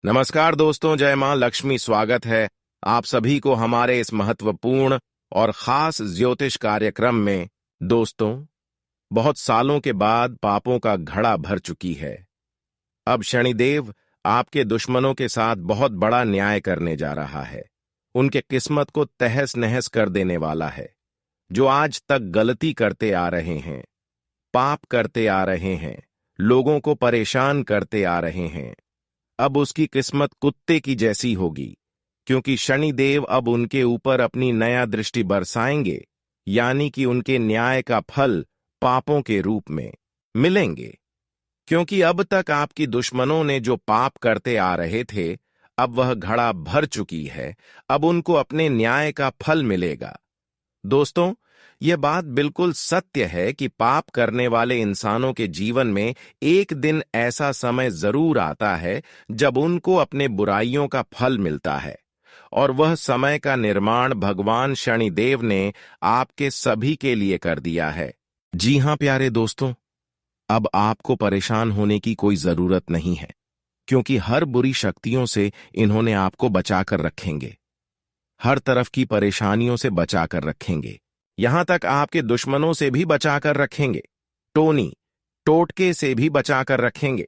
नमस्कार दोस्तों, जय मां लक्ष्मी। स्वागत है आप सभी को हमारे इस महत्वपूर्ण और खास ज्योतिष कार्यक्रम में। दोस्तों, बहुत सालों के बाद पापों का घड़ा भर चुकी है। अब शनिदेव आपके दुश्मनों के साथ बहुत बड़ा न्याय करने जा रहा है। उनके किस्मत को तहस नहस कर देने वाला है। जो आज तक गलती करते आ रहे हैं, पाप करते आ रहे हैं, लोगों को परेशान करते आ रहे हैं, अब उसकी किस्मत कुत्ते की जैसी होगी, क्योंकि शनिदेव अब उनके ऊपर अपनी नया दृष्टि बरसाएंगे, यानी कि उनके न्याय का फल पापों के रूप में मिलेंगे। क्योंकि अब तक आपकी दुश्मनों ने जो पाप करते आ रहे थे, अब वह घड़ा भर चुकी है। अब उनको अपने न्याय का फल मिलेगा। दोस्तों, यह बात बिल्कुल सत्य है कि पाप करने वाले इंसानों के जीवन में एक दिन ऐसा समय जरूर आता है जब उनको अपने बुराइयों का फल मिलता है, और वह समय का निर्माण भगवान शनिदेव ने आपके सभी के लिए कर दिया है। जी हां प्यारे दोस्तों, अब आपको परेशान होने की कोई जरूरत नहीं है, क्योंकि हर बुरी शक्तियों से इन्होंने आपको बचाकर रखेंगे। हर तरफ की परेशानियों से बचाकर रखेंगे, यहां तक आपके दुश्मनों से भी बचाकर रखेंगे, टोनी टोटके से भी बचाकर रखेंगे।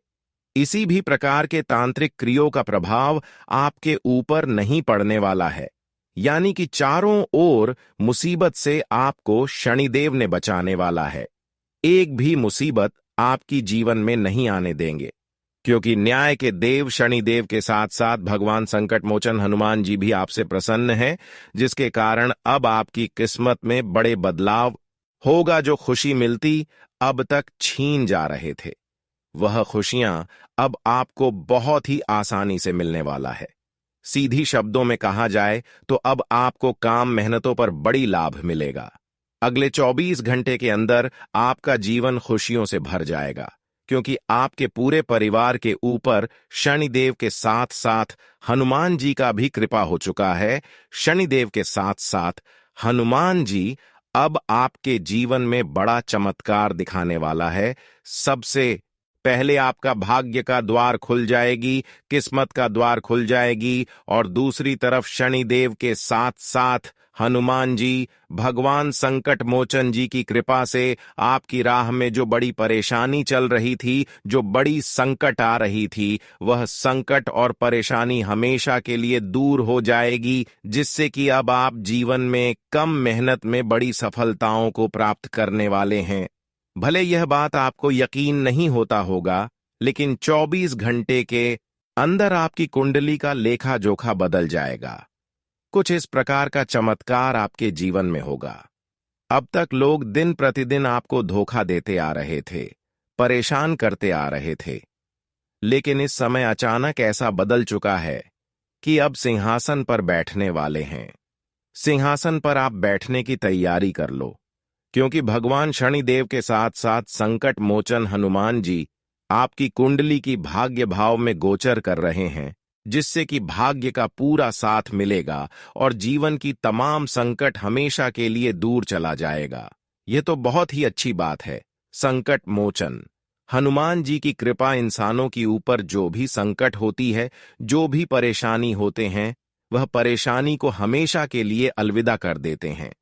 इसी भी प्रकार के तांत्रिक क्रियों का प्रभाव आपके ऊपर नहीं पड़ने वाला है, यानी कि चारों ओर मुसीबत से आपको शनिदेव ने बचाने वाला है। एक भी मुसीबत आपकी जीवन में नहीं आने देंगे, क्योंकि न्याय के देव शनिदेव के साथ साथ भगवान संकट मोचन हनुमान जी भी आपसे प्रसन्न हैं, जिसके कारण अब आपकी किस्मत में बड़े बदलाव होगा। जो खुशी मिलती अब तक छीन जा रहे थे, वह खुशियां अब आपको बहुत ही आसानी से मिलने वाला है। सीधी शब्दों में कहा जाए तो अब आपको काम मेहनतों पर बड़ी लाभ मिलेगा। अगले 24 घंटे के अंदर आपका जीवन खुशियों से भर जाएगा, क्योंकि आपके पूरे परिवार के ऊपर शनिदेव के साथ साथ हनुमान जी का भी कृपा हो चुका है। शनिदेव के साथ साथ हनुमान जी अब आपके जीवन में बड़ा चमत्कार दिखाने वाला है। सबसे पहले आपका भाग्य का द्वार खुल जाएगी, किस्मत का द्वार खुल जाएगी, और दूसरी तरफ शनिदेव के साथ साथ हनुमान जी भगवान संकट मोचन जी की कृपा से आपकी राह में जो बड़ी परेशानी चल रही थी, जो बड़ी संकट आ रही थी, वह संकट और परेशानी हमेशा के लिए दूर हो जाएगी, जिससे कि अब आप जीवन में कम मेहनत में बड़ी सफलताओं को प्राप्त करने वाले हैं। भले यह बात आपको यकीन नहीं होता होगा, लेकिन 24 घंटे के अंदर आपकी कुंडली का लेखा जोखा बदल जाएगा। कुछ इस प्रकार का चमत्कार आपके जीवन में होगा। अब तक लोग दिन प्रतिदिन आपको धोखा देते आ रहे थे, परेशान करते आ रहे थे, लेकिन इस समय अचानक ऐसा बदल चुका है कि अब सिंहासन पर बैठने वाले हैं। सिंहासन पर आप बैठने की तैयारी कर लो, क्योंकि भगवान शनिदेव के साथ साथ संकट मोचन हनुमान जी आपकी कुंडली की भाग्य भाव में गोचर कर रहे हैं, जिससे कि भाग्य का पूरा साथ मिलेगा और जीवन की तमाम संकट हमेशा के लिए दूर चला जाएगा। यह तो बहुत ही अच्छी बात है। संकट मोचन हनुमान जी की कृपा इंसानों के ऊपर जो भी संकट होती है, जो भी परेशानी होते हैं, वह परेशानी को हमेशा के लिए अलविदा कर देते हैं।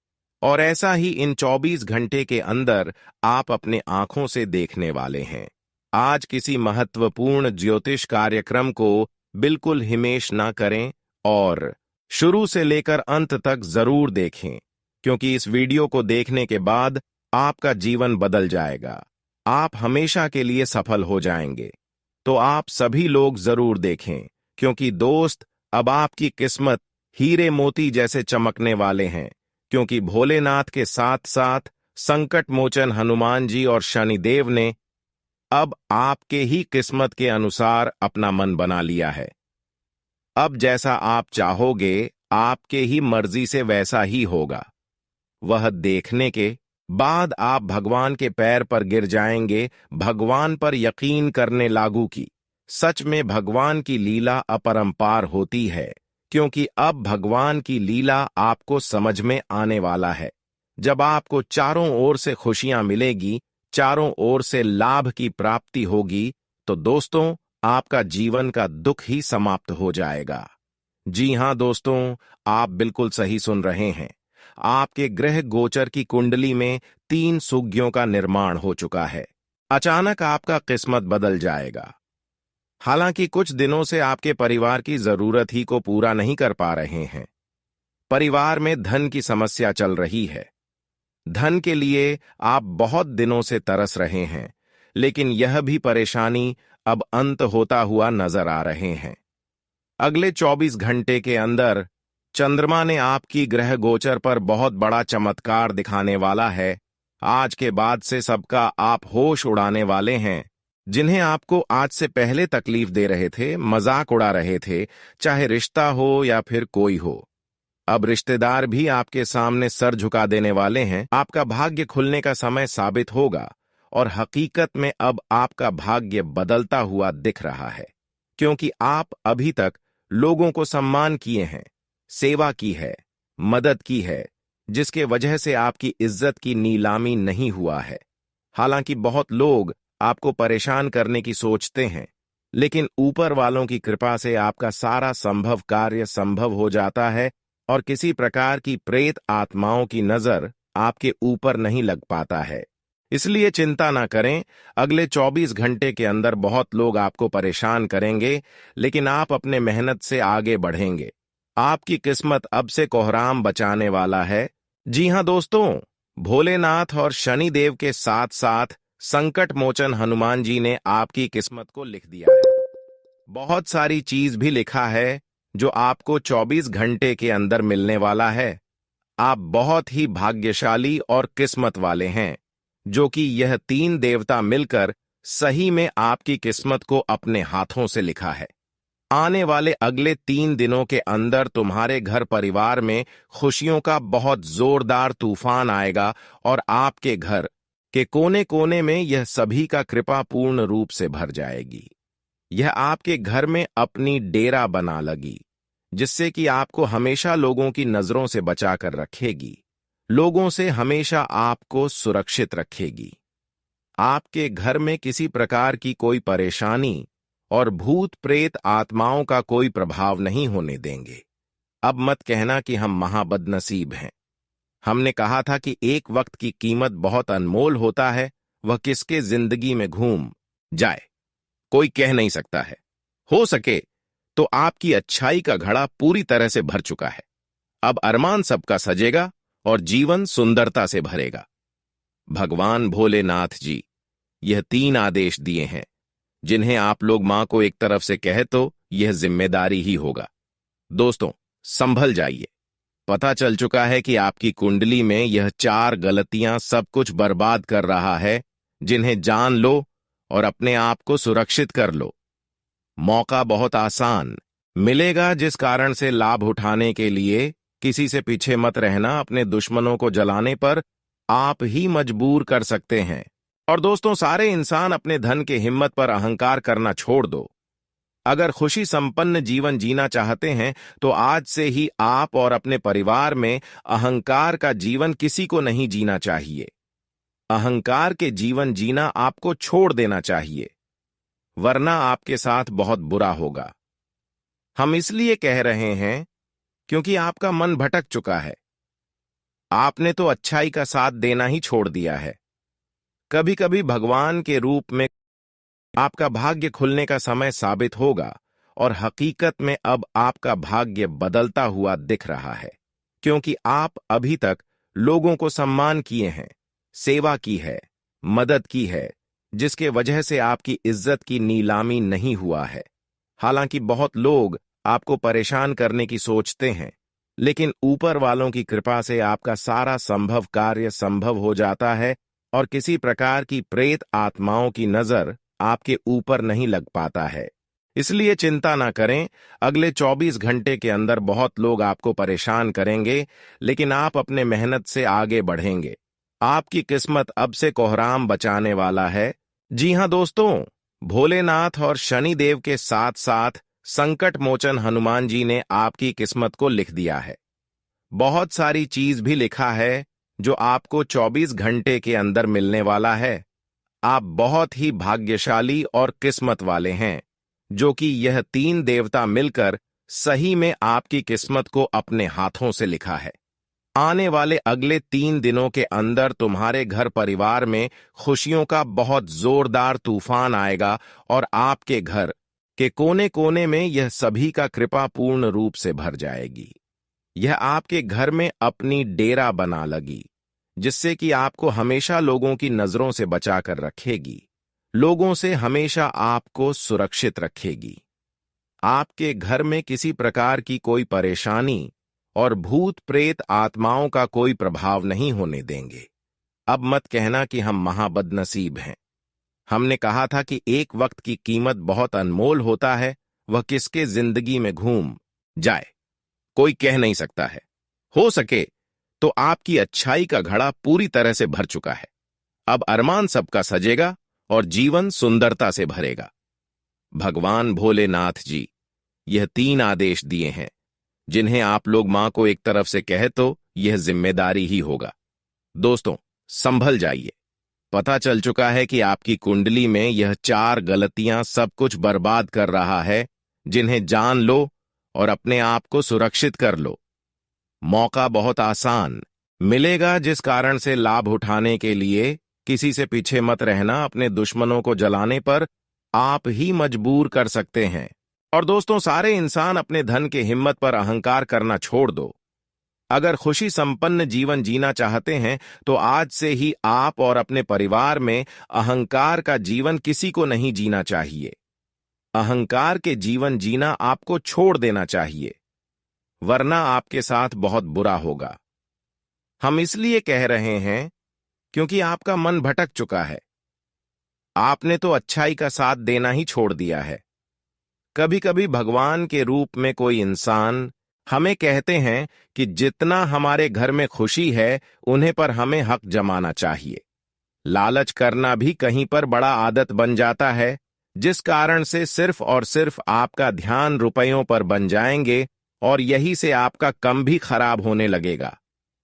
और ऐसा ही इन 24 घंटे के अंदर आप अपने आंखों से देखने वाले हैं। आज किसी महत्वपूर्ण ज्योतिष कार्यक्रम को बिल्कुल हिमेश ना करें और शुरू से लेकर अंत तक जरूर देखें, क्योंकि इस वीडियो को देखने के बाद आपका जीवन बदल जाएगा। आप हमेशा के लिए सफल हो जाएंगे। तो आप सभी लोग जरूर देखें, क्योंकि दोस्त, अब आपकी किस्मत हीरे मोती जैसे चमकने वाले हैं, क्योंकि भोलेनाथ के साथ साथ संकट मोचन हनुमान जी और शनिदेव ने अब आपके ही किस्मत के अनुसार अपना मन बना लिया है। अब जैसा आप चाहोगे, आपके ही मर्जी से वैसा ही होगा। वह देखने के बाद आप भगवान के पैर पर गिर जाएंगे, भगवान पर यकीन करने लागू की। सच में भगवान की लीला अपरंपार होती है, क्योंकि अब भगवान की लीला आपको समझ में आने वाला है। जब आपको चारों ओर से खुशियां मिलेगी, चारों ओर से लाभ की प्राप्ति होगी, तो दोस्तों, आपका जीवन का दुख ही समाप्त हो जाएगा। जी हां दोस्तों, आप बिल्कुल सही सुन रहे हैं। आपके ग्रह गोचर की कुंडली में 3 सुग्गियों का निर्माण हो चुका है। अचानक आपका किस्मत बदल जाएगा। हालांकि कुछ दिनों से आपके परिवार की जरूरत ही को पूरा नहीं कर पा रहे हैं। परिवार में धन की समस्या चल रही है। धन के लिए आप बहुत दिनों से तरस रहे हैं, लेकिन यह भी परेशानी अब अंत होता हुआ नजर आ रहे हैं। अगले 24 घंटे के अंदर चंद्रमा ने आपकी ग्रह गोचर पर बहुत बड़ा चमत्कार दिखाने वाला है। आज के बाद से सबका आप होश उड़ाने वाले हैं। जिन्हें आपको आज से पहले तकलीफ दे रहे थे, मजाक उड़ा रहे थे, चाहे रिश्ता हो या फिर कोई हो, अब रिश्तेदार भी आपके सामने सर झुका देने वाले हैं। आपका भाग्य खुलने का समय साबित होगा और हकीकत में अब आपका भाग्य बदलता हुआ दिख रहा है, क्योंकि आप अभी तक लोगों को सम्मान किए हैं, सेवा की है, मदद की है, जिसके वजह से आपकी इज्जत की नीलामी नहीं हुआ है। हालांकि बहुत लोग आपको परेशान करने की सोचते हैं, लेकिन ऊपर वालों की कृपा से आपका सारा संभव कार्य संभव हो जाता है और किसी प्रकार की प्रेत आत्माओं की नजर आपके ऊपर नहीं लग पाता है। इसलिए चिंता ना करें, अगले 24 घंटे के अंदर बहुत लोग आपको परेशान करेंगे, लेकिन आप अपने मेहनत से आगे बढ़ेंगे। आपकी किस्मत अब से कोहराम बचाने वाला है। जी हां दोस्तों, भोलेनाथ और शनिदेव के साथ साथ संकट मोचन हनुमान जी ने आपकी किस्मत को लिख दिया है। बहुत सारी चीज भी लिखा है जो आपको 24 घंटे के अंदर मिलने वाला है। आप बहुत ही भाग्यशाली और किस्मत वाले हैं, जो कि यह 3 देवता मिलकर सही में आपकी किस्मत को अपने हाथों से लिखा है। आने वाले अगले 3 दिनों के अंदर तुम्हारे घर परिवार में खुशियों का बहुत जोरदार तूफान आएगा और आपके घर के कोने कोने में यह सभी का कृपा पूर्ण रूप से भर जाएगी। यह आपके घर में अपनी डेरा बना लगी, जिससे कि आपको हमेशा लोगों की नजरों से बचाकर रखेगी, लोगों से हमेशा आपको सुरक्षित रखेगी। आपके घर में किसी प्रकार की कोई परेशानी और भूत प्रेत आत्माओं का कोई प्रभाव नहीं होने देंगे। अब मत कहना कि हम महाबदनसीब हैं। हमने कहा था कि एक वक्त की कीमत बहुत अनमोल होता है, वह किसके जिंदगी में घूम जाए कोई कह नहीं सकता है। हो सके तो आपकी अच्छाई का घड़ा पूरी तरह से भर चुका है। अब अरमान सबका सजेगा और जीवन सुंदरता से भरेगा। भगवान भोलेनाथ जी यह 3 आदेश दिए हैं, जिन्हें आप लोग मां को एक तरफ से कहे तो यह जिम्मेदारी ही होगा। दोस्तों, संभल जाइए। पता चल चुका है कि आपकी कुंडली में यह 4 गलतियां सब कुछ बर्बाद कर रहा है, जिन्हें जान लो और अपने आप को सुरक्षित कर लो। मौका बहुत आसान मिलेगा, जिस कारण से लाभ उठाने के लिए किसी से पीछे मत रहना। अपने दुश्मनों को जलाने पर आप ही मजबूर कर सकते हैं। और दोस्तों, सारे इंसान अपने धन के हिम्मत पर अहंकार करना छोड़ दो। अगर खुशी संपन्न जीवन जीना चाहते हैं तो आज से ही आप और अपने परिवार में अहंकार का जीवन किसी को नहीं जीना चाहिए। अहंकार के जीवन जीना आपको छोड़ देना चाहिए, वरना आपके साथ बहुत बुरा होगा। हम इसलिए कह रहे हैं क्योंकि आपका मन भटक चुका है। आपने तो अच्छाई का साथ देना ही छोड़ दिया है। कभी कभी भगवान के रूप में आपका भाग्य खुलने का समय साबित होगा और हकीकत में अब आपका भाग्य बदलता हुआ दिख रहा है, क्योंकि आप अभी तक लोगों को सम्मान किए हैं, सेवा की है, मदद की है, जिसके वजह से आपकी इज्जत की नीलामी नहीं हुआ है। हालांकि बहुत लोग आपको परेशान करने की सोचते हैं, लेकिन ऊपर वालों की कृपा से आपका सारा संभव कार्य संभव हो जाता है और किसी प्रकार की प्रेत आत्माओं की नजर आपके ऊपर नहीं लग पाता है। इसलिए चिंता ना करें, अगले 24 घंटे के अंदर बहुत लोग आपको परेशान करेंगे, लेकिन आप अपने मेहनत से आगे बढ़ेंगे। आपकी किस्मत अब से कोहराम बचाने वाला है। जी हां दोस्तों, भोलेनाथ और शनिदेव के साथ साथ संकट मोचन हनुमान जी ने आपकी किस्मत को लिख दिया है। बहुत सारी चीज भी लिखा है जो आपको 24 घंटे के अंदर मिलने वाला है। आप बहुत ही भाग्यशाली और किस्मत वाले हैं। जो कि यह 3 देवता मिलकर सही में आपकी किस्मत को अपने हाथों से लिखा है। आने वाले अगले 3 दिनों के अंदर तुम्हारे घर परिवार में खुशियों का बहुत जोरदार तूफान आएगा और आपके घर के कोने कोने में यह सभी का कृपा पूर्ण रूप से भर जाएगी। यह आपके घर में अपनी डेरा बना लगी, जिससे कि आपको हमेशा लोगों की नजरों से बचाकर रखेगी, लोगों से हमेशा आपको सुरक्षित रखेगी। आपके घर में किसी प्रकार की कोई परेशानी और भूत प्रेत आत्माओं का कोई प्रभाव नहीं होने देंगे। अब मत कहना कि हम महाबदनसीब हैं। हमने कहा था कि एक वक्त की कीमत बहुत अनमोल होता है, वह किसके जिंदगी में घूम जाए कोई कह नहीं सकता है। हो सके तो आपकी अच्छाई का घड़ा पूरी तरह से भर चुका है। अब अरमान सबका सजेगा और जीवन सुंदरता से भरेगा। भगवान भोलेनाथ जी यह 3 आदेश दिए हैं, जिन्हें आप लोग मां को एक तरफ से कहे तो यह जिम्मेदारी ही होगा। दोस्तों, संभल जाइए। पता चल चुका है कि आपकी कुंडली में यह 4 गलतियां सब कुछ बर्बाद कर रहा है, जिन्हें जान लो और अपने आप को सुरक्षित कर लो। मौका बहुत आसान मिलेगा, जिस कारण से लाभ उठाने के लिए किसी से पीछे मत रहना। अपने दुश्मनों को जलाने पर आप ही मजबूर कर सकते हैं। और दोस्तों, सारे इंसान अपने धन के हिम्मत पर अहंकार करना छोड़ दो। अगर खुशी संपन्न जीवन जीना चाहते हैं तो आज से ही आप और अपने परिवार में अहंकार का जीवन किसी को नहीं जीना चाहिए। अहंकार के जीवन जीना आपको छोड़ देना चाहिए, वरना आपके साथ बहुत बुरा होगा। हम इसलिए कह रहे हैं क्योंकि आपका मन भटक चुका है। आपने तो अच्छाई का साथ देना ही छोड़ दिया है। कभी कभी भगवान के रूप में कोई इंसान हमें कहते हैं कि जितना हमारे घर में खुशी है, उन्हें पर हमें हक जमाना चाहिए। लालच करना भी कहीं पर बड़ा आदत बन जाता है, जिस कारण से सिर्फ और सिर्फ आपका ध्यान रुपयों पर बन जाएंगे और यही से आपका कम भी खराब होने लगेगा।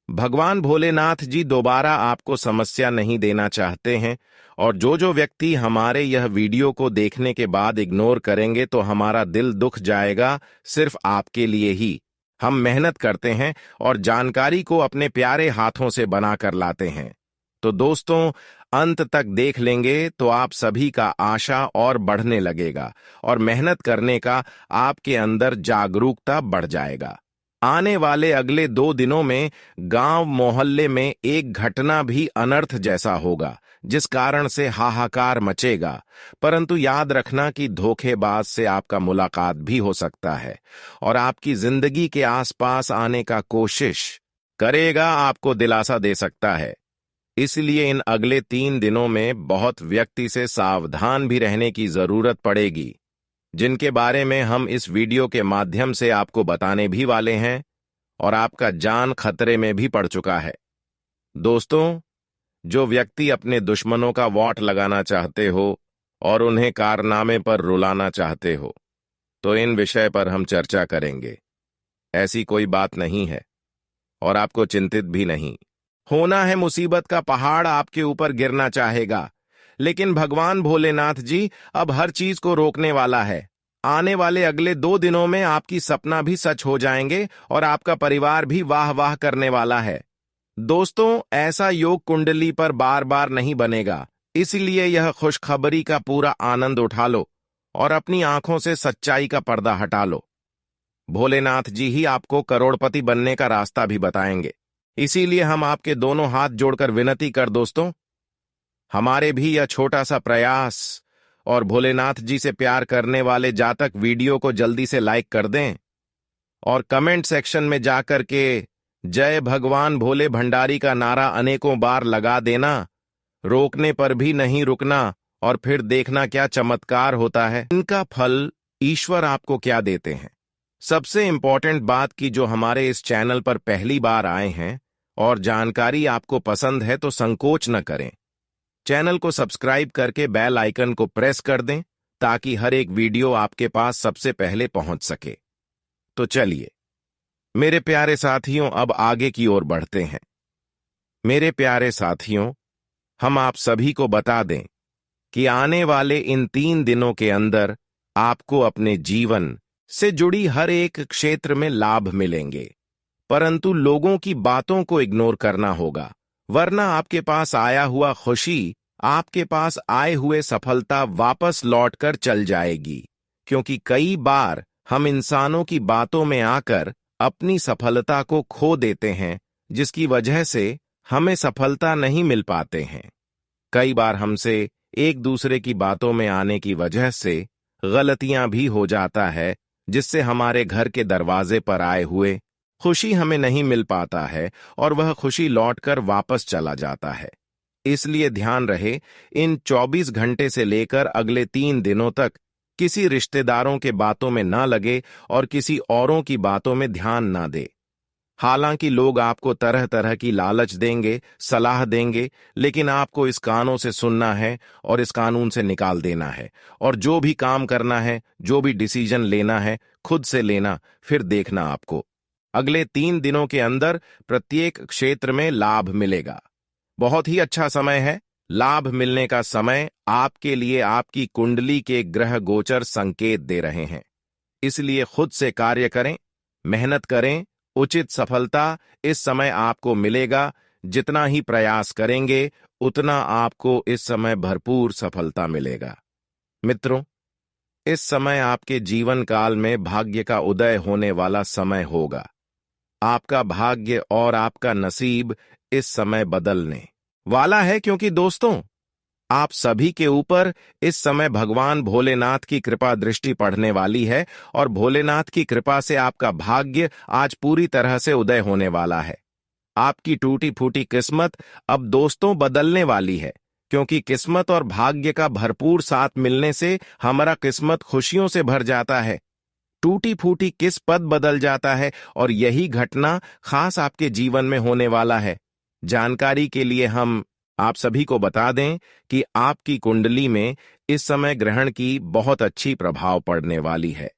भगवान भोलेनाथ जी दोबारा आपको समस्या नहीं देना चाहते हैं, और जो व्यक्ति हमारे यह वीडियो को देखने के बाद इग्नोर करेंगे तो हमारा दिल दुख जाएगा। सिर्फ आपके लिए ही हम मेहनत करते हैं और जानकारी को अपने प्यारे हाथों से बनाकर लाते हैं। तो दोस्तों, अंत तक देख लेंगे तो आप सभी का आशा और बढ़ने लगेगा और मेहनत करने का आपके अंदर जागरूकता बढ़ जाएगा। आने वाले अगले 2 दिनों में गांव मोहल्ले में एक घटना भी अनर्थ जैसा होगा, जिस कारण से हाहाकार मचेगा। परंतु याद रखना कि धोखेबाज से आपका मुलाकात भी हो सकता है और आपकी जिंदगी के आसपास आने का कोशिश करेगा, आपको दिलासा दे सकता है। इसलिए इन अगले 3 दिनों में बहुत व्यक्ति से सावधान भी रहने की जरूरत पड़ेगी, जिनके बारे में हम इस वीडियो के माध्यम से आपको बताने भी वाले हैं, और आपका जान खतरे में भी पड़ चुका है। दोस्तों, जो व्यक्ति अपने दुश्मनों का वाट लगाना चाहते हो और उन्हें कारनामे पर रुलाना चाहते हो, तो इन विषय पर हम चर्चा करेंगे। ऐसी कोई बात नहीं है और आपको चिंतित भी नहीं होना है। मुसीबत का पहाड़ आपके ऊपर गिरना चाहेगा, लेकिन भगवान भोलेनाथ जी अब हर चीज को रोकने वाला है। आने वाले अगले 2 दिनों में आपकी सपना भी सच हो जाएंगे और आपका परिवार भी वाह वाह करने वाला है। दोस्तों, ऐसा योग कुंडली पर बार बार नहीं बनेगा, इसलिए यह खुशखबरी का पूरा आनंद उठा लो और अपनी आंखों से सच्चाई का पर्दा हटा लो। भोलेनाथ जी ही आपको करोड़पति बनने का रास्ता भी बताएंगे। इसीलिए हम आपके दोनों हाथ जोड़कर विनती कर दोस्तों, हमारे भी यह छोटा सा प्रयास और भोलेनाथ जी से प्यार करने वाले जातक वीडियो को जल्दी से लाइक कर दें और कमेंट सेक्शन में जाकर के जय भगवान भोले भंडारी का नारा अनेकों बार लगा देना। रोकने पर भी नहीं रुकना और फिर देखना क्या चमत्कार होता है। इनका फल ईश्वर आपको क्या देते हैं। सबसे इंपॉर्टेंट बात कि जो हमारे इस चैनल पर पहली बार आए हैं और जानकारी आपको पसंद है तो संकोच न करें, चैनल को सब्सक्राइब करके बेल आइकन को प्रेस कर दें ताकि हर एक वीडियो आपके पास सबसे पहले पहुंच सके। तो चलिए मेरे प्यारे साथियों, अब आगे की ओर बढ़ते हैं। मेरे प्यारे साथियों, हम आप सभी को बता दें कि आने वाले इन 3 दिनों के अंदर आपको अपने जीवन से जुड़ी हर एक क्षेत्र में लाभ मिलेंगे, परंतु लोगों की बातों को इग्नोर करना होगा, वरना आपके पास आया हुआ खुशी, आपके पास आए हुए सफलता वापस लौटकर चल जाएगी। क्योंकि कई बार हम इंसानों की बातों में आकर अपनी सफलता को खो देते हैं, जिसकी वजह से हमें सफलता नहीं मिल पाते हैं। कई बार हमसे एक दूसरे की बातों में आने की वजह से गलतियां भी हो जाता है, जिससे हमारे घर के दरवाजे पर आए हुए खुशी हमें नहीं मिल पाता है और वह खुशी लौटकर वापस चला जाता है। इसलिए ध्यान रहे, इन 24 घंटे से लेकर अगले 3 दिनों तक किसी रिश्तेदारों के बातों में ना लगे और किसी औरों की बातों में ध्यान ना दे। हालांकि लोग आपको तरह तरह की लालच देंगे, सलाह देंगे, लेकिन आपको इस कानों से सुनना है और इस कानून से निकाल देना है। और जो भी काम करना है, जो भी डिसीजन लेना है, खुद से लेना, फिर देखना आपको अगले 3 दिनों के अंदर प्रत्येक क्षेत्र में लाभ मिलेगा। बहुत ही अच्छा समय है। लाभ मिलने का समय आपके लिए आपकी कुंडली के ग्रह गोचर संकेत दे रहे हैं। इसलिए खुद से कार्य करें, मेहनत करें, उचित सफलता इस समय आपको मिलेगा। जितना ही प्रयास करेंगे, उतना आपको इस समय भरपूर सफलता मिलेगा। मित्रों, इस समय आपके जीवन काल में भाग्य का उदय होने वाला समय होगा। आपका भाग्य और आपका नसीब इस समय बदलने वाला है, क्योंकि दोस्तों, आप सभी के ऊपर इस समय भगवान भोलेनाथ की कृपा दृष्टि पड़ने वाली है और भोलेनाथ की कृपा से आपका भाग्य आज पूरी तरह से उदय होने वाला है। आपकी टूटी फूटी किस्मत अब दोस्तों बदलने वाली है, क्योंकि किस्मत और भाग्य का भरपूर साथ मिलने से हमारा किस्मत खुशियों से भर जाता है। टूटी फूटी किस्मत बदल जाता है और यही घटना खास आपके जीवन में होने वाला है। जानकारी के लिए हम आप सभी को बता दें कि आपकी कुंडली में इस समय ग्रहण की बहुत अच्छी प्रभाव पड़ने वाली है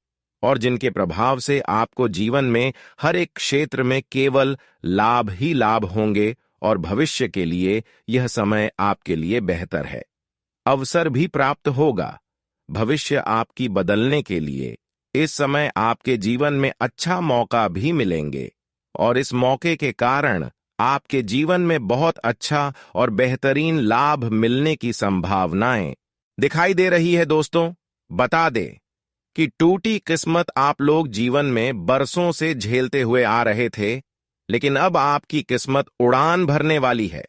और जिनके प्रभाव से आपको जीवन में हर एक क्षेत्र में केवल लाभ ही लाभ होंगे और भविष्य के लिए यह समय आपके लिए बेहतर है। अवसर भी प्राप्त होगा। भविष्य आपकी बदलने के लिए इस समय आपके जीवन में अच्छा मौका भी मिलेंगे और इस मौके के कारण आपके जीवन में बहुत अच्छा और बेहतरीन लाभ मिलने की संभावनाएं दिखाई दे रही है। दोस्तों, बता दें कि टूटी किस्मत आप लोग जीवन में बरसों से झेलते हुए आ रहे थे, लेकिन अब आपकी किस्मत उड़ान भरने वाली है,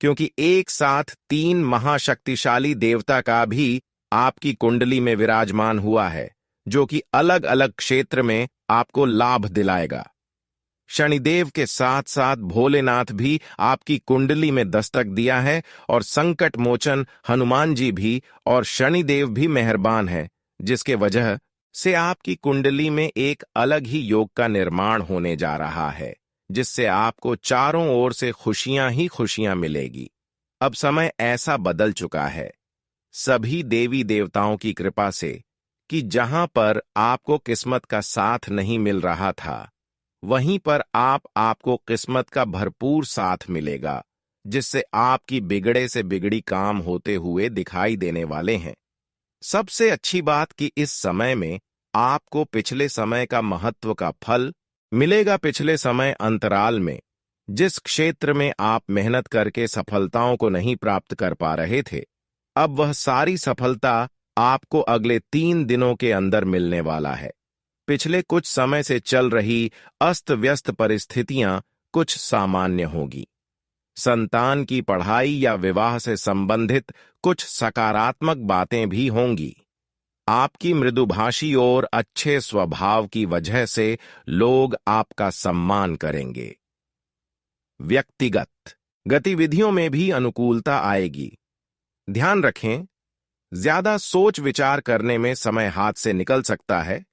क्योंकि एक साथ 3 महाशक्तिशाली देवता का भी आपकी कुंडली में विराजमान हुआ है, जो कि अलग अलग क्षेत्र में आपको लाभ दिलाएगा। शनिदेव के साथ साथ भोलेनाथ भी आपकी कुंडली में दस्तक दिया है और संकट मोचन हनुमान जी भी और शनिदेव भी मेहरबान है, जिसके वजह से आपकी कुंडली में एक अलग ही योग का निर्माण होने जा रहा है, जिससे आपको चारों ओर से खुशियां ही खुशियां मिलेगी। अब समय ऐसा बदल चुका है सभी देवी देवताओं की कृपा से कि जहां पर आपको किस्मत का साथ नहीं मिल रहा था, वहीं पर आपको किस्मत का भरपूर साथ मिलेगा, जिससे आपकी बिगड़े से बिगड़ी काम होते हुए दिखाई देने वाले हैं। सबसे अच्छी बात कि इस समय में आपको पिछले समय का महत्व का फल मिलेगा। पिछले समय अंतराल में जिस क्षेत्र में आप मेहनत करके सफलताओं को नहीं प्राप्त कर पा रहे थे, अब वह सारी सफलता आपको अगले 3 दिनों के अंदर मिलने वाला है। पिछले कुछ समय से चल रही अस्त व्यस्त परिस्थितियां कुछ सामान्य होगी। संतान की पढ़ाई या विवाह से संबंधित कुछ सकारात्मक बातें भी होंगी। आपकी मृदुभाषी और अच्छे स्वभाव की वजह से लोग आपका सम्मान करेंगे। व्यक्तिगत गतिविधियों में भी अनुकूलता आएगी। ध्यान रखें, ज्यादा सोच विचार करने में समय हाथ से निकल सकता है,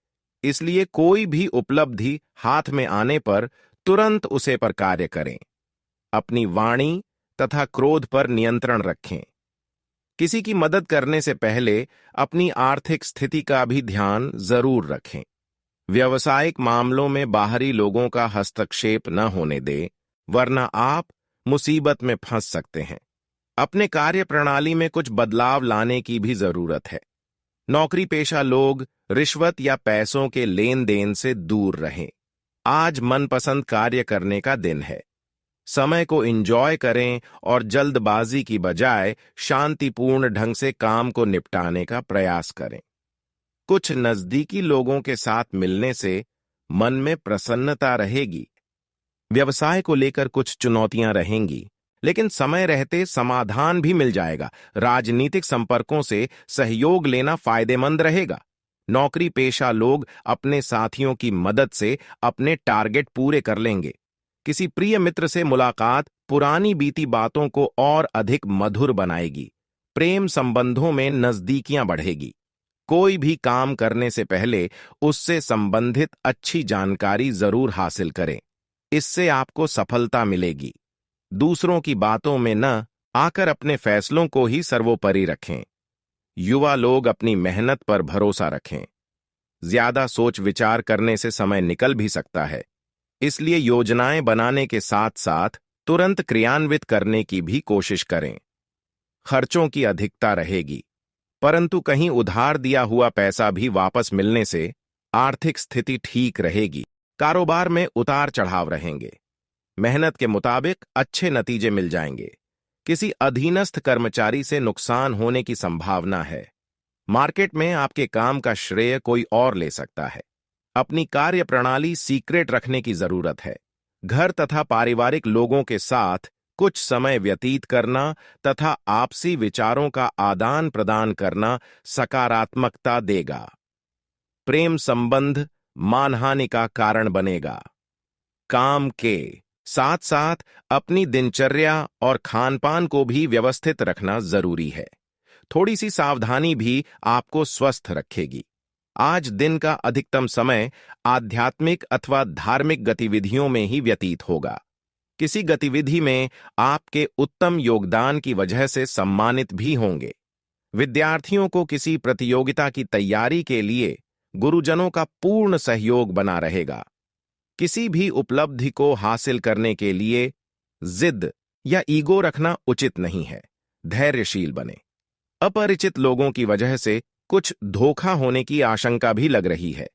इसलिए कोई भी उपलब्धि हाथ में आने पर तुरंत उसे पर कार्य करें। अपनी वाणी तथा क्रोध पर नियंत्रण रखें। किसी की मदद करने से पहले अपनी आर्थिक स्थिति का भी ध्यान जरूर रखें। व्यावसायिक मामलों में बाहरी लोगों का हस्तक्षेप न होने दें, वरना आप मुसीबत में फंस सकते हैं। अपने कार्य प्रणाली में कुछ बदलाव लाने की भी जरूरत है। नौकरी पेशा लोग रिश्वत या पैसों के लेन देन से दूर रहें। आज मनपसंद कार्य करने का दिन है। समय को एंजॉय करें और जल्दबाजी की बजाय शांतिपूर्ण ढंग से काम को निपटाने का प्रयास करें। कुछ नजदीकी लोगों के साथ मिलने से मन में प्रसन्नता रहेगी। व्यवसाय को लेकर कुछ चुनौतियां रहेंगी, लेकिन समय रहते समाधान भी मिल जाएगा। राजनीतिक संपर्कों से सहयोग लेना फायदेमंद रहेगा। नौकरी पेशा लोग अपने साथियों की मदद से अपने टारगेट पूरे कर लेंगे। किसी प्रिय मित्र से मुलाकात पुरानी बीती बातों को और अधिक मधुर बनाएगी। प्रेम संबंधों में नजदीकियां बढ़ेगी। कोई भी काम करने से पहले उससे संबंधित अच्छी जानकारी जरूर हासिल करें। इससे आपको सफलता मिलेगी। दूसरों की बातों में न आकर अपने फैसलों को ही सर्वोपरि रखें। युवा लोग अपनी मेहनत पर भरोसा रखें। ज्यादा सोच विचार करने से समय निकल भी सकता है, इसलिए योजनाएं बनाने के साथ साथ तुरंत क्रियान्वित करने की भी कोशिश करें। खर्चों की अधिकता रहेगी, परंतु कहीं उधार दिया हुआ पैसा भी वापस मिलने से आर्थिक स्थिति ठीक रहेगी। कारोबार में उतार चढ़ाव रहेंगे। मेहनत के मुताबिक अच्छे नतीजे मिल जाएंगे। किसी अधीनस्थ कर्मचारी से नुकसान होने की संभावना है। मार्केट में आपके काम का श्रेय कोई और ले सकता है। अपनी कार्य प्रणाली सीक्रेट रखने की जरूरत है। घर तथा पारिवारिक लोगों के साथ कुछ समय व्यतीत करना तथा आपसी विचारों का आदान प्रदान करना सकारात्मकता देगा। प्रेम संबंध मानहानि का कारण बनेगा। काम के साथ साथ अपनी दिनचर्या और खानपान को भी व्यवस्थित रखना जरूरी है। थोड़ी सी सावधानी भी आपको स्वस्थ रखेगी। आज दिन का अधिकतम समय आध्यात्मिक अथवा धार्मिक गतिविधियों में ही व्यतीत होगा। किसी गतिविधि में आपके उत्तम योगदान की वजह से सम्मानित भी होंगे। विद्यार्थियों को किसी प्रतियोगिता की तैयारी के लिए गुरुजनों का पूर्ण सहयोग बना रहेगा। किसी भी उपलब्धि को हासिल करने के लिए जिद या ईगो रखना उचित नहीं है। धैर्यशील बने। अपरिचित लोगों की वजह से कुछ धोखा होने की आशंका भी लग रही है।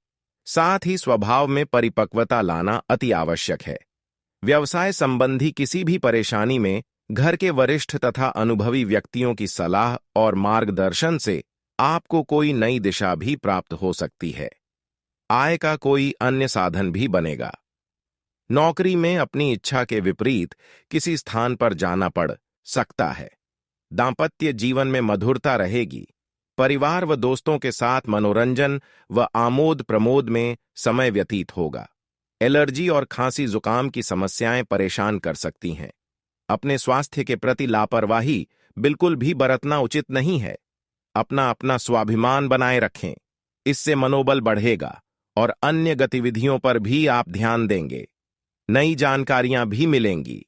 साथ ही स्वभाव में परिपक्वता लाना अति आवश्यक है। व्यवसाय संबंधी किसी भी परेशानी में घर के वरिष्ठ तथा अनुभवी व्यक्तियों की सलाह और मार्गदर्शन से आपको कोई नई दिशा भी प्राप्त हो सकती है। आय का कोई अन्य साधन भी बनेगा। नौकरी में अपनी इच्छा के विपरीत किसी स्थान पर जाना पड़ सकता है। दांपत्य जीवन में मधुरता रहेगी। परिवार व दोस्तों के साथ मनोरंजन व आमोद प्रमोद में समय व्यतीत होगा। एलर्जी और खांसी जुकाम की समस्याएं परेशान कर सकती हैं। अपने स्वास्थ्य के प्रति लापरवाही बिल्कुल भी बरतना उचित नहीं है। अपना अपना स्वाभिमान बनाए रखें। इससे मनोबल बढ़ेगा और अन्य गतिविधियों पर भी आप ध्यान देंगे। नई जानकारियां भी मिलेंगी।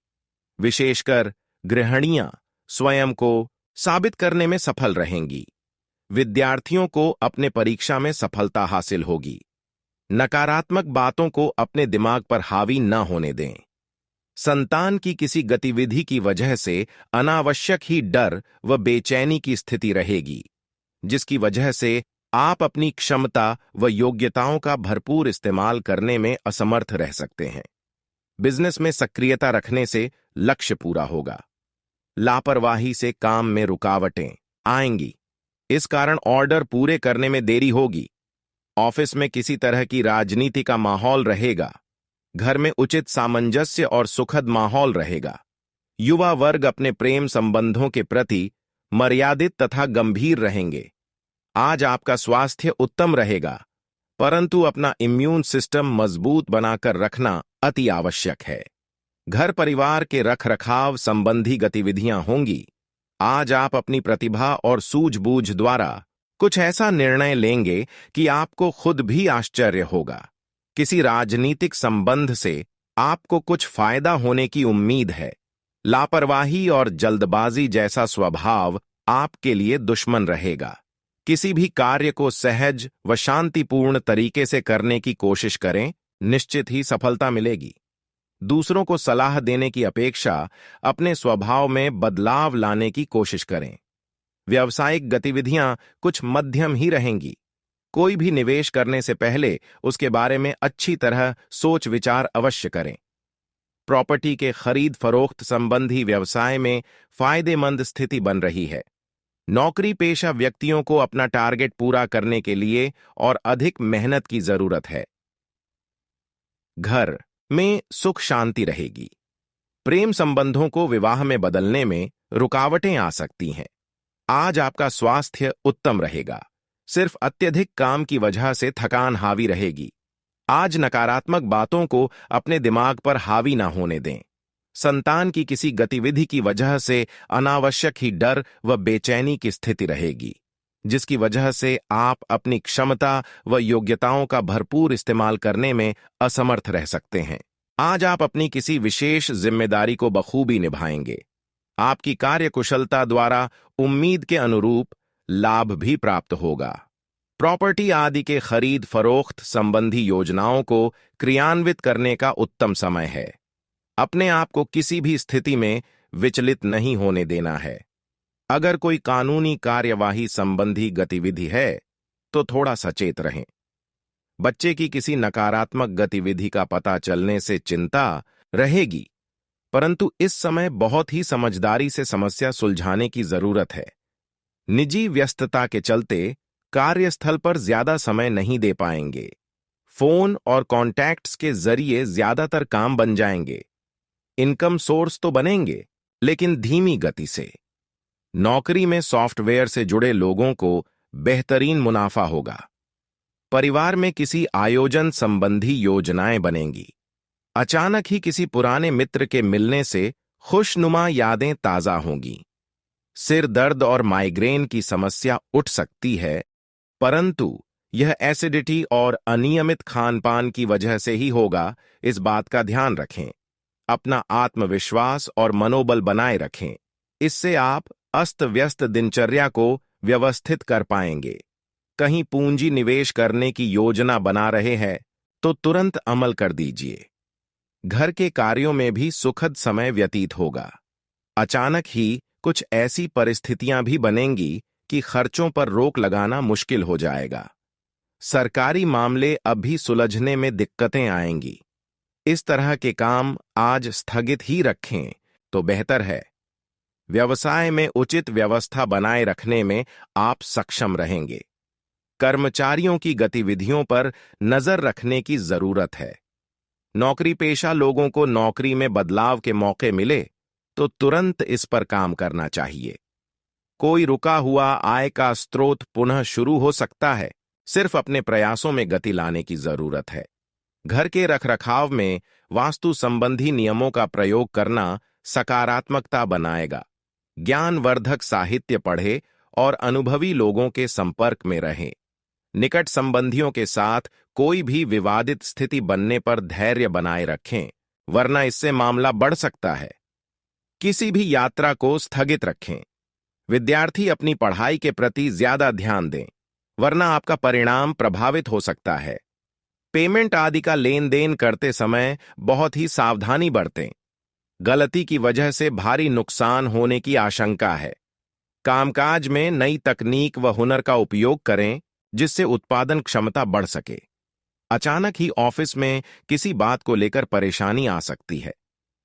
विशेषकर गृहिणियां स्वयं को साबित करने में सफल रहेंगी। विद्यार्थियों को अपने परीक्षा में सफलता हासिल होगी। नकारात्मक बातों को अपने दिमाग पर हावी न होने दें। संतान की किसी गतिविधि की वजह से अनावश्यक ही डर व बेचैनी की स्थिति रहेगी, जिसकी वजह से आप अपनी क्षमता व योग्यताओं का भरपूर इस्तेमाल करने में असमर्थ रह सकते हैं। बिजनेस में सक्रियता रखने से लक्ष्य पूरा होगा। लापरवाही से काम में रुकावटें आएंगी। इस कारण ऑर्डर पूरे करने में देरी होगी। ऑफिस में किसी तरह की राजनीति का माहौल रहेगा। घर में उचित सामंजस्य और सुखद माहौल रहेगा। युवा वर्ग अपने प्रेम संबंधों के प्रति मर्यादित तथा गंभीर रहेंगे। आज आपका स्वास्थ्य उत्तम रहेगा, परंतु अपना इम्यून सिस्टम मजबूत बनाकर रखना अति आवश्यक है। घर परिवार के रखरखाव संबंधी गतिविधियां होंगी। आज आप अपनी प्रतिभा और सूझबूझ द्वारा कुछ ऐसा निर्णय लेंगे कि आपको खुद भी आश्चर्य होगा। किसी राजनीतिक संबंध से आपको कुछ फायदा होने की उम्मीद है। लापरवाही और जल्दबाजी जैसा स्वभाव आपके लिए दुश्मन रहेगा। किसी भी कार्य को सहज व शांतिपूर्ण तरीके से करने की कोशिश करें, निश्चित ही सफलता मिलेगी। दूसरों को सलाह देने की अपेक्षा अपने स्वभाव में बदलाव लाने की कोशिश करें। व्यावसायिक गतिविधियां कुछ मध्यम ही रहेंगी। कोई भी निवेश करने से पहले उसके बारे में अच्छी तरह सोच विचार अवश्य करें। प्रॉपर्टी के खरीद फरोख्त संबंधी व्यवसाय में फायदेमंद स्थिति बन रही है। नौकरी पेशा व्यक्तियों को अपना टारगेट पूरा करने के लिए और अधिक मेहनत की जरूरत है। घर में सुख शांति रहेगी। प्रेम संबंधों को विवाह में बदलने में रुकावटें आ सकती हैं। आज आपका स्वास्थ्य उत्तम रहेगा। सिर्फ अत्यधिक काम की वजह से थकान हावी रहेगी। आज नकारात्मक बातों को अपने दिमाग पर हावी ना होने दें। संतान की किसी गतिविधि की वजह से अनावश्यक ही डर व बेचैनी की स्थिति रहेगी, जिसकी वजह से आप अपनी क्षमता व योग्यताओं का भरपूर इस्तेमाल करने में असमर्थ रह सकते हैं। आज आप अपनी किसी विशेष जिम्मेदारी को बखूबी निभाएंगे। आपकी कार्यकुशलता द्वारा उम्मीद के अनुरूप लाभ भी प्राप्त होगा। प्रॉपर्टी आदि के खरीद फरोख्त संबंधी योजनाओं को क्रियान्वित करने का उत्तम समय है। अपने आप को किसी भी स्थिति में विचलित नहीं होने देना है। अगर कोई कानूनी कार्यवाही संबंधी गतिविधि है तो थोड़ा सचेत रहें। बच्चे की किसी नकारात्मक गतिविधि का पता चलने से चिंता रहेगी, परंतु इस समय बहुत ही समझदारी से समस्या सुलझाने की जरूरत है। निजी व्यस्तता के चलते कार्यस्थल पर ज्यादा समय नहीं दे पाएंगे। फोन और कॉन्टैक्ट्स के जरिए ज्यादातर काम बन जाएंगे। इनकम सोर्स तो बनेंगे, लेकिन धीमी गति से। नौकरी में सॉफ्टवेयर से जुड़े लोगों को बेहतरीन मुनाफा होगा। परिवार में किसी आयोजन संबंधी योजनाएं बनेंगी। अचानक ही किसी पुराने मित्र के मिलने से खुशनुमा यादें ताजा होंगी। सिर दर्द और माइग्रेन की समस्या उठ सकती है, परंतु यह एसिडिटी और अनियमित खानपान की वजह से ही होगा, इस बात का ध्यान रखें। अपना आत्मविश्वास और मनोबल बनाए रखें। इससे आप अस्त व्यस्त दिनचर्या को व्यवस्थित कर पाएंगे। कहीं पूंजी निवेश करने की योजना बना रहे हैं तो तुरंत अमल कर दीजिए। घर के कार्यों में भी सुखद समय व्यतीत होगा। अचानक ही कुछ ऐसी परिस्थितियां भी बनेंगी कि खर्चों पर रोक लगाना मुश्किल हो जाएगा। सरकारी मामले अब भी सुलझने में दिक्कतें आएंगी। इस तरह के काम आज स्थगित ही रखें तो बेहतर है। व्यवसाय में उचित व्यवस्था बनाए रखने में आप सक्षम रहेंगे। कर्मचारियों की गतिविधियों पर नजर रखने की जरूरत है। नौकरी पेशा लोगों को नौकरी में बदलाव के मौके मिले तो तुरंत इस पर काम करना चाहिए। कोई रुका हुआ आय का स्रोत पुनः शुरू हो सकता है। सिर्फ अपने प्रयासों में गति लाने की जरूरत है। घर के रखरखाव में वास्तु संबंधी नियमों का प्रयोग करना सकारात्मकता बनाएगा। ज्ञानवर्धक साहित्य पढ़े और अनुभवी लोगों के संपर्क में रहें। निकट संबंधियों के साथ कोई भी विवादित स्थिति बनने पर धैर्य बनाए रखें, वरना इससे मामला बढ़ सकता है। किसी भी यात्रा को स्थगित रखें। विद्यार्थी अपनी पढ़ाई के प्रति ज्यादा ध्यान दें, वरना आपका परिणाम प्रभावित हो सकता है। पेमेंट आदि का लेन देन करते समय बहुत ही सावधानी बरतें। गलती की वजह से भारी नुकसान होने की आशंका है। कामकाज में नई तकनीक व हुनर का उपयोग करें, जिससे उत्पादन क्षमता बढ़ सके। अचानक ही ऑफिस में किसी बात को लेकर परेशानी आ सकती है।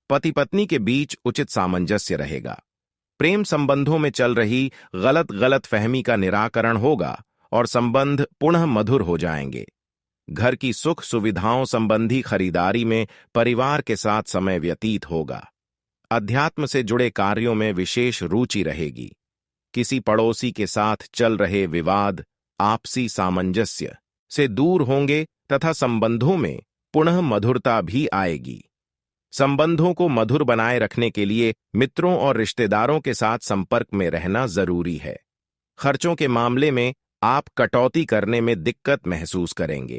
पति पत्नी के बीच उचित सामंजस्य रहेगा। प्रेम संबंधों में चल रही गलत फहमी का निराकरण होगा और संबंध पुनः मधुर हो जाएंगे। घर की सुख सुविधाओं संबंधी खरीदारी में परिवार के साथ समय व्यतीत होगा। अध्यात्म से जुड़े कार्यों में विशेष रुचि रहेगी। किसी पड़ोसी के साथ चल रहे विवाद आपसी सामंजस्य से दूर होंगे तथा संबंधों में पुनः मधुरता भी आएगी। संबंधों को मधुर बनाए रखने के लिए मित्रों और रिश्तेदारों के साथ संपर्क में रहना जरूरी है। खर्चों के मामले में आप कटौती करने में दिक्कत महसूस करेंगे।